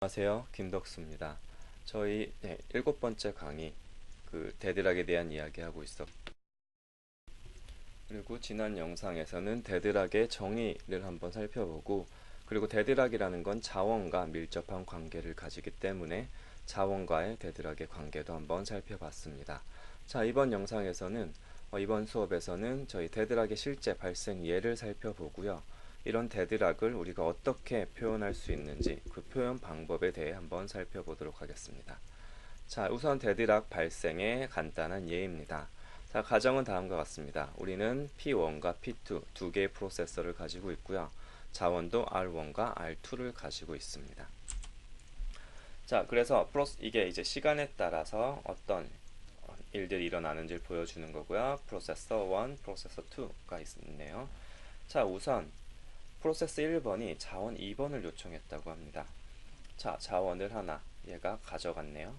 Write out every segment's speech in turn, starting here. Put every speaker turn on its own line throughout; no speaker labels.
안녕하세요. 김덕수입니다. 저희 7번째 강의 데드락에 대한 이야기하고 있었고, 그리고 지난 영상에서는 데드락의 정의를 한번 살펴보고, 그리고 데드락이라는 건 자원과 밀접한 관계를 가지기 때문에 자원과의 데드락의 관계도 한번 살펴봤습니다. 자, 이번 영상에서는 이번 수업에서는 저희 데드락의 실제 발생 예를 살펴보고요. 이런 데드락을 우리가 어떻게 표현할 수 있는지 그 표현 방법에 대해 한번 살펴보도록 하겠습니다. 자, 우선 데드락 발생의 간단한 예입니다. 자, 가정은 다음과 같습니다. 우리는 P1과 P2 두 개의 프로세서를 가지고 있고요. 자원도 R1과 R2를 가지고 있습니다. 자, 그래서 이게 이제 시간에 따라서 어떤 일들이 일어나는지를 보여주는 거고요. 프로세서 1, 프로세서 2가 있네요. 자, 우선 프로세스 1번이 자원 2번을 요청했다고 합니다. 자, 자원을 하나 얘가 가져갔네요.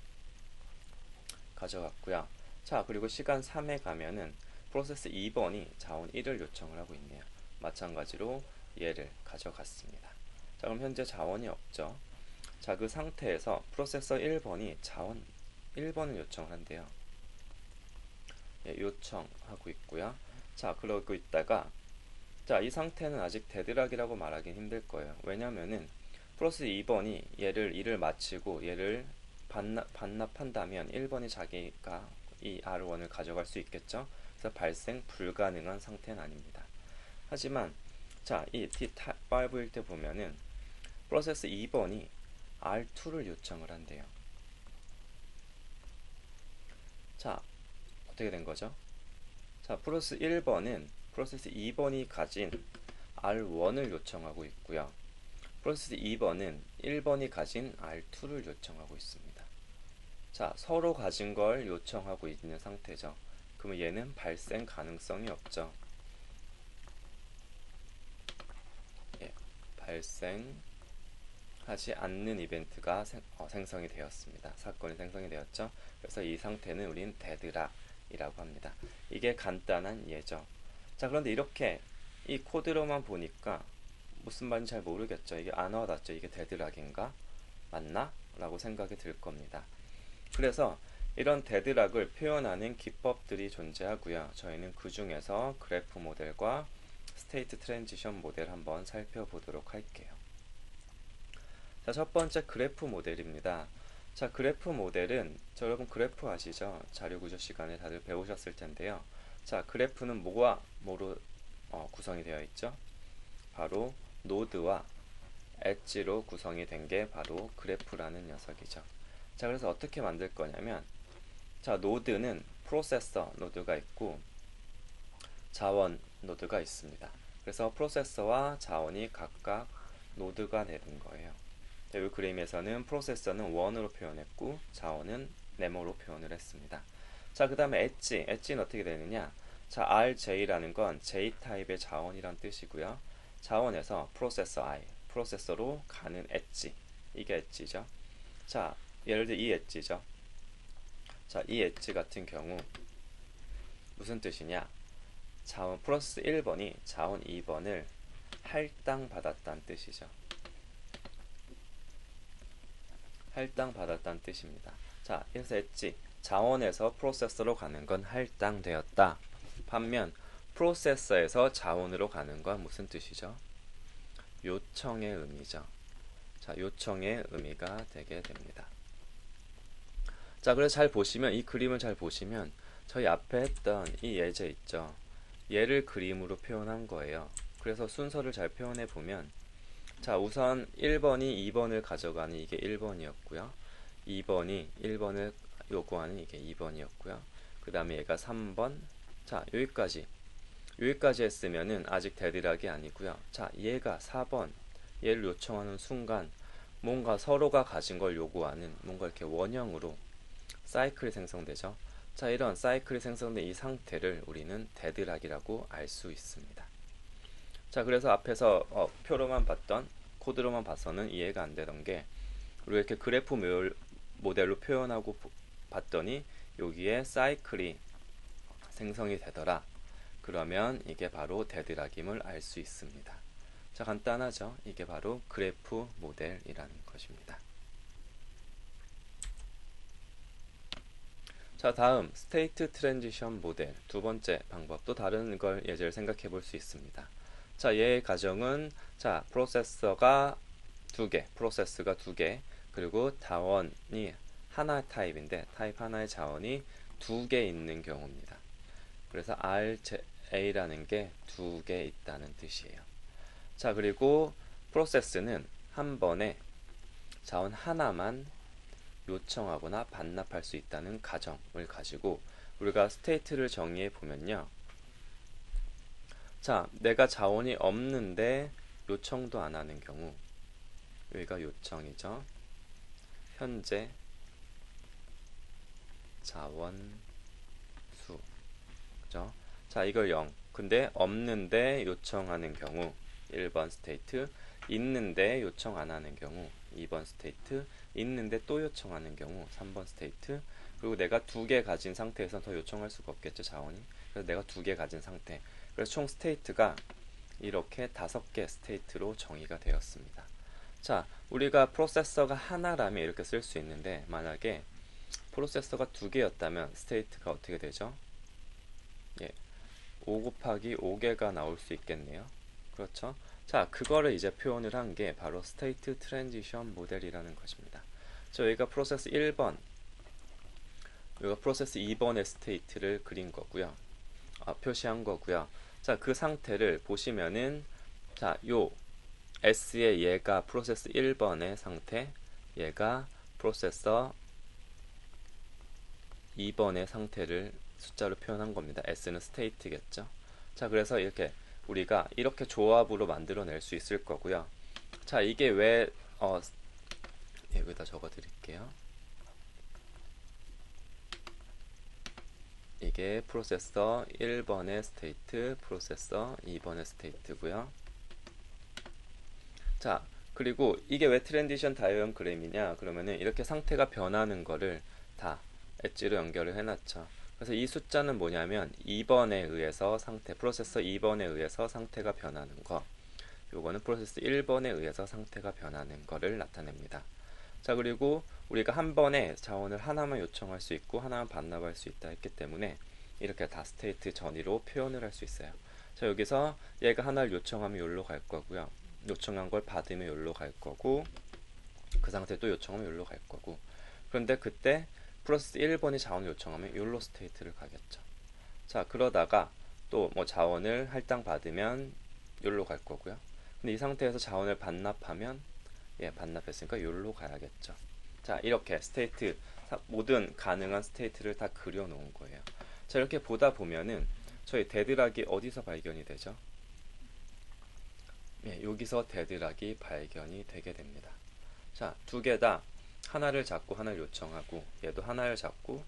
가져갔고요. 자, 그리고 시간 3에 가면은 프로세스 2번이 자원 1을 요청을 하고 있네요. 마찬가지로 얘를 가져갔습니다. 자, 그럼 현재 자원이 없죠. 자, 그 상태에서 프로세서 1번이 자원 1번을 요청을 한대요. 요청하고 있고요. 자, 그러고 있다가 자, 이 상태는 아직 데드락이라고 말하기 힘들 거예요. 왜냐면은 프로세스 2번이 얘를 일을 마치고 얘를 반납한다면 1번이 자기가 이 R1을 가져갈 수 있겠죠. 그래서 발생 불가능한 상태는 아닙니다. 하지만 자, 이 T5일 때 보면은 프로세스 2번이 R2를 요청을 한대요. 자, 어떻게 된 거죠? 자, 프로세스 2번이 가진 R1을 요청하고 있고요. 프로세스 2번은 1번이 가진 R2를 요청하고 있습니다. 자, 서로 가진 걸 요청하고 있는 상태죠. 그러면 얘는 발생 가능성이 없죠. 발생하지 않는 이벤트가 생성이 되었습니다. 사건이 생성이 되었죠. 그래서 이 상태는 우린 데드락이라고 합니다. 이게 간단한 예죠. 자, 그런데 이렇게 이 코드로만 보니까 무슨 말인지 잘 모르겠죠. 이게 안 와닿죠. 이게 데드락인가? 맞나? 라고 생각이 들 겁니다. 그래서 이런 데드락을 표현하는 기법들이 존재하고요. 저희는 그 중에서 그래프 모델과 스테이트 트랜지션 모델 한번 살펴보도록 할게요. 자, 첫 번째 그래프 모델입니다. 자, 그래프 모델은 여러분 그래프 아시죠? 자료구조 시간에 다들 배우셨을 텐데요. 자, 그래프는 뭐와 뭐로 구성이 되어 있죠? 바로 노드와 엣지로 구성이 된 게 바로 그래프라는 녀석이죠. 자, 그래서 어떻게 만들 거냐면 자, 노드는 프로세서 노드가 있고 자원 노드가 있습니다. 그래서 프로세서와 자원이 각각 노드가 되는 거예요. 자, 이 그림에서는 프로세서는 1으로 표현했고 자원은 네모로 표현을 했습니다. 자, 그 다음에 엣지는 어떻게 되느냐? 자, RJ라는 건 J타입의 자원이란 뜻이고요. 자원에서 프로세서로 가는 엣지, 이게 엣지죠. 자, 예를 들어 이 엣지죠. 자, 이 엣지 같은 경우 무슨 뜻이냐? 자원 프로세스 1번이 자원 2번을 할당받았다는 뜻이죠. 할당받았다는 뜻입니다. 자, 그래서 엣지 자원에서 프로세서로 가는 건 할당되었다. 반면 프로세서에서 자원으로 가는 건 무슨 뜻이죠? 요청의 의미죠. 자, 요청의 의미가 되게 됩니다. 자, 그래서 잘 보시면 이 그림을 잘 보시면 저희 앞에 했던 이 예제 있죠. 얘를 그림으로 표현한 거예요. 그래서 순서를 잘 표현해 보면 자, 우선 1번이 2번을 가져가는 이게 1번이었고요. 2번이 1번을 요구하는 이게 2번이었고요. 그 다음에 얘가 3번. 자, 여기까지 했으면은 아직 데드락이 아니고요. 자, 얘가 4번. 얘를 요청하는 순간 뭔가 서로가 가진 걸 요구하는 뭔가 이렇게 원형으로 사이클이 생성되죠. 자, 이런 사이클이 생성된 이 상태를 우리는 데드락이라고 알 수 있습니다. 자, 그래서 앞에서 표로만 봤던 코드로만 봐서는 이해가 안 되던 게 우리가 이렇게 그래프 모델로 표현하고 봤더니 여기에 사이클이 생성이 되더라. 그러면 이게 바로 데드락임을 알 수 있습니다. 자, 간단하죠? 이게 바로 그래프 모델이라는 것입니다. 자, 다음 스테이트 트랜지션 모델 두 번째 방법, 또 다른 걸 예제를 생각해 볼 수 있습니다. 자, 얘의 가정은 자, 프로세스가 두 개, 그리고 자원이 하나 타입인데 타입 하나의 자원이 두 개 있는 경우입니다. 그래서 RA라는 게 두 개 있다는 뜻이에요. 자, 그리고 프로세스는 한 번에 자원 하나만 요청하거나 반납할 수 있다는 가정을 가지고 우리가 스테이트를 정의해 보면요. 자, 내가 자원이 없는데 요청도 안 하는 경우, 여기가 요청이죠. 현재 자원 수, 그죠? 자, 이걸 0. 근데 없는데 요청하는 경우 1번 스테이트, 있는데 요청 안 하는 경우 2번 스테이트, 있는데 또 요청하는 경우 3번 스테이트, 그리고 내가 두 개 가진 상태에서 더 요청할 수가 없겠죠, 자원이. 그래서 내가 두 개 가진 상태. 그래서 총 스테이트가 이렇게 5개 스테이트로 정의가 되었습니다. 자, 우리가 프로세서가 하나라면 이렇게 쓸 수 있는데 만약에 프로세서가 두 개였다면 스테이트가 어떻게 되죠? 예, 5 곱하기 5개가 나올 수 있겠네요. 그렇죠? 자, 그거를 이제 표현을 한 게 바로 스테이트 트랜지션 모델이라는 것입니다. 저희가 프로세스 1번, 여기가 프로세스 2번의 스테이트를 그린 거고요. 표시한 거고요. 자, 그 상태를 보시면은 자, 요 S의 얘가 프로세스 1번의 상태, 얘가 프로세서 2번의 상태를 숫자로 표현한 겁니다. S는 스테이트겠죠. 자, 그래서 이렇게 우리가 이렇게 조합으로 만들어낼 수 있을 거고요. 자, 이게 왜 여기다 적어 드릴게요. 이게 프로세서 1번의 스테이트, 프로세서 2번의 스테이트고요. 자, 그리고 이게 왜 트랜지션 다이어그램이냐 그러면은 이렇게 상태가 변하는 거를 다 엣지로 연결을 해놨죠. 그래서 이 숫자는 뭐냐면 2번에 의해서 프로세서 2번에 의해서 상태가 변하는 거, 요거는 프로세서 1번에 의해서 상태가 변하는 거를 나타냅니다. 자, 그리고 우리가 한 번에 자원을 하나만 요청할 수 있고 하나만 반납할 수 있다 했기 때문에 이렇게 다 스테이트 전위로 표현을 할 수 있어요. 자, 여기서 얘가 하나를 요청하면 여기로 갈 거고요. 요청한 걸 받으면 여기로 갈 거고, 그 상태 또 요청하면 여기로 갈 거고. 그런데 그때 프로세스 1번이 자원을 요청하면 여기로 스테이트를 가겠죠. 자, 그러다가 또 뭐 자원을 할당 받으면 여기로 갈 거고요. 근데 이 상태에서 자원을 반납하면 반납했으니까 여기로 가야겠죠. 자, 이렇게 스테이트, 모든 가능한 스테이트를 다 그려 놓은 거예요. 자, 이렇게 보다 보면은 저희 데드락이 어디서 발견이 되죠? 여기서 데드락이 발견이 되게 됩니다. 자, 두 개 다 하나를 잡고 하나를 요청하고 얘도 하나를 잡고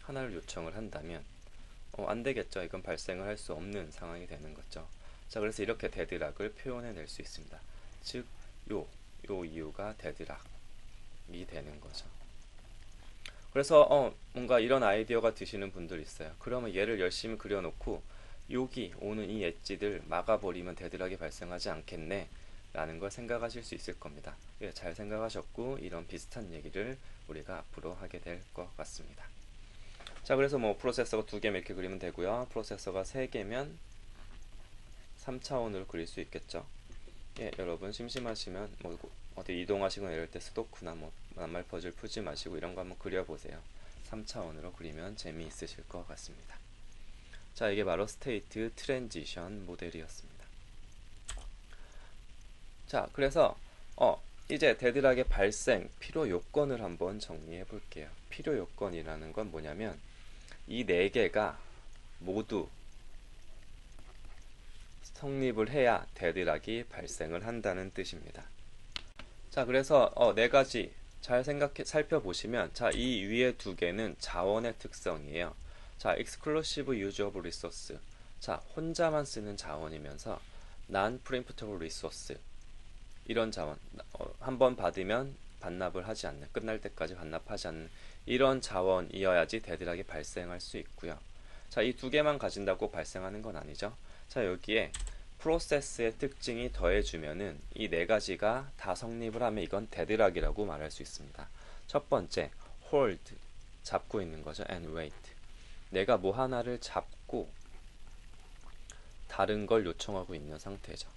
하나를 요청을 한다면 안 되겠죠. 이건 발생을 할 수 없는 상황이 되는 거죠. 자, 그래서 이렇게 데드락을 표현해 낼 수 있습니다. 즉, 요 이유가 데드락이 되는 거죠. 그래서 뭔가 이런 아이디어가 드시는 분들 있어요. 그러면 얘를 열심히 그려놓고 여기 오는 이 엣지들 막아버리면 데드락이 발생하지 않겠네 라는 걸 생각하실 수 있을 겁니다. 잘 생각하셨고 이런 비슷한 얘기를 우리가 앞으로 하게 될 것 같습니다. 자, 그래서 뭐 프로세서가 2개면 이렇게 그리면 되고요. 프로세서가 3개면 3차원으로 그릴 수 있겠죠. 여러분 심심하시면 뭐 어디 이동하시거나 이럴 때 스도쿠나 뭐 낱말 퍼즐 풀지 마시고 이런 거 한번 그려보세요. 3차원으로 그리면 재미있으실 것 같습니다. 자, 이게 바로 스테이트 트랜지션 모델이었습니다. 자, 그래서 이제 데드락의 발생 필요 요건을 한번 정리해 볼게요. 필요 요건이라는 건 뭐냐면 이 4개가 모두 성립을 해야 데드락이 발생을 한다는 뜻입니다. 자, 그래서 4가지 잘 살펴보시면 자, 이 위에 2개는 자원의 특성이에요. 자, exclusive use of resource. 자, 혼자만 쓰는 자원이면서 non-preemptible resource. 이런 자원, 한번 받으면 반납을 하지 않는, 끝날 때까지 반납하지 않는 이런 자원이어야지 데드락이 발생할 수 있고요. 자, 이 2개만 가진다고 발생하는 건 아니죠. 자, 여기에 프로세스의 특징이 더해주면은 이 4가지가 다 성립을 하면 이건 데드락이라고 말할 수 있습니다. 첫 번째, hold. 잡고 있는 거죠. and wait. 내가 뭐 하나를 잡고 다른 걸 요청하고 있는 상태죠.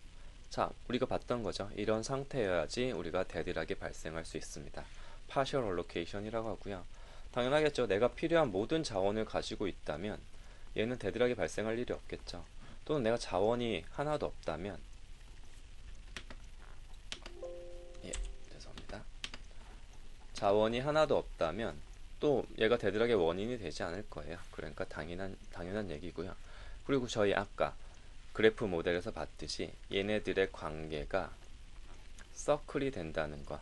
자, 우리가 봤던 거죠. 이런 상태여야지 우리가 데드락이 발생할 수 있습니다. partial allocation이라고 하고요. 당연하겠죠. 내가 필요한 모든 자원을 가지고 있다면 얘는 데드락이 발생할 일이 없겠죠. 또는 내가 자원이 하나도 없다면, 예, 죄송합니다. 자원이 하나도 없다면 또 얘가 데드락의 원인이 되지 않을 거예요. 그러니까 당연한 얘기고요. 그리고 저희 아까 그래프 모델에서 봤듯이 얘네들의 관계가 서클이 된다는 거,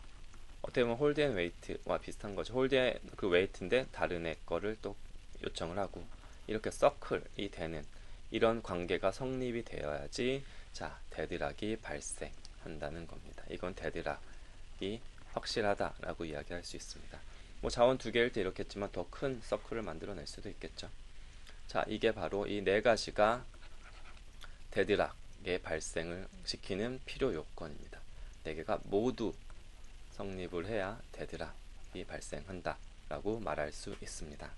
어떻게 보면 홀드 앤 웨이트와 비슷한 거죠. 홀드의 그 웨이트인데 다른 애 거를 또 요청을 하고, 이렇게 서클이 되는 이런 관계가 성립이 되어야지 자 데드락이 발생한다는 겁니다. 이건 데드락이 확실하다라고 이야기할 수 있습니다. 뭐 자원 두 개일 때 이렇게 했지만 더 큰 서클을 만들어낼 수도 있겠죠. 자, 이게 바로 이 네 가지가 데드락의 발생을 시키는 필요 요건입니다. 네 개가 모두 성립을 해야 데드락이 발생한다 라고 말할 수 있습니다.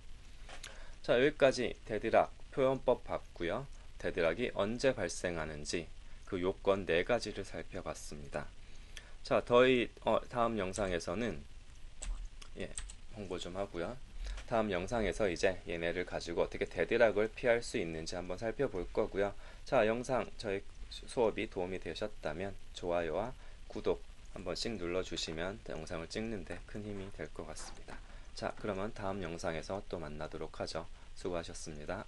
자, 여기까지 데드락 표현법 봤고요. 데드락이 언제 발생하는지 그 요건 네 가지를 살펴봤습니다. 자, 다음 영상에서는 홍보 좀 하고요. 다음 영상에서 이제 얘네를 가지고 어떻게 데드락을 피할 수 있는지 한번 살펴볼 거고요. 자, 저희 수업이 도움이 되셨다면 좋아요와 구독 한 번씩 눌러주시면 영상을 찍는데 큰 힘이 될 것 같습니다. 자, 그러면 다음 영상에서 또 만나도록 하죠. 수고하셨습니다.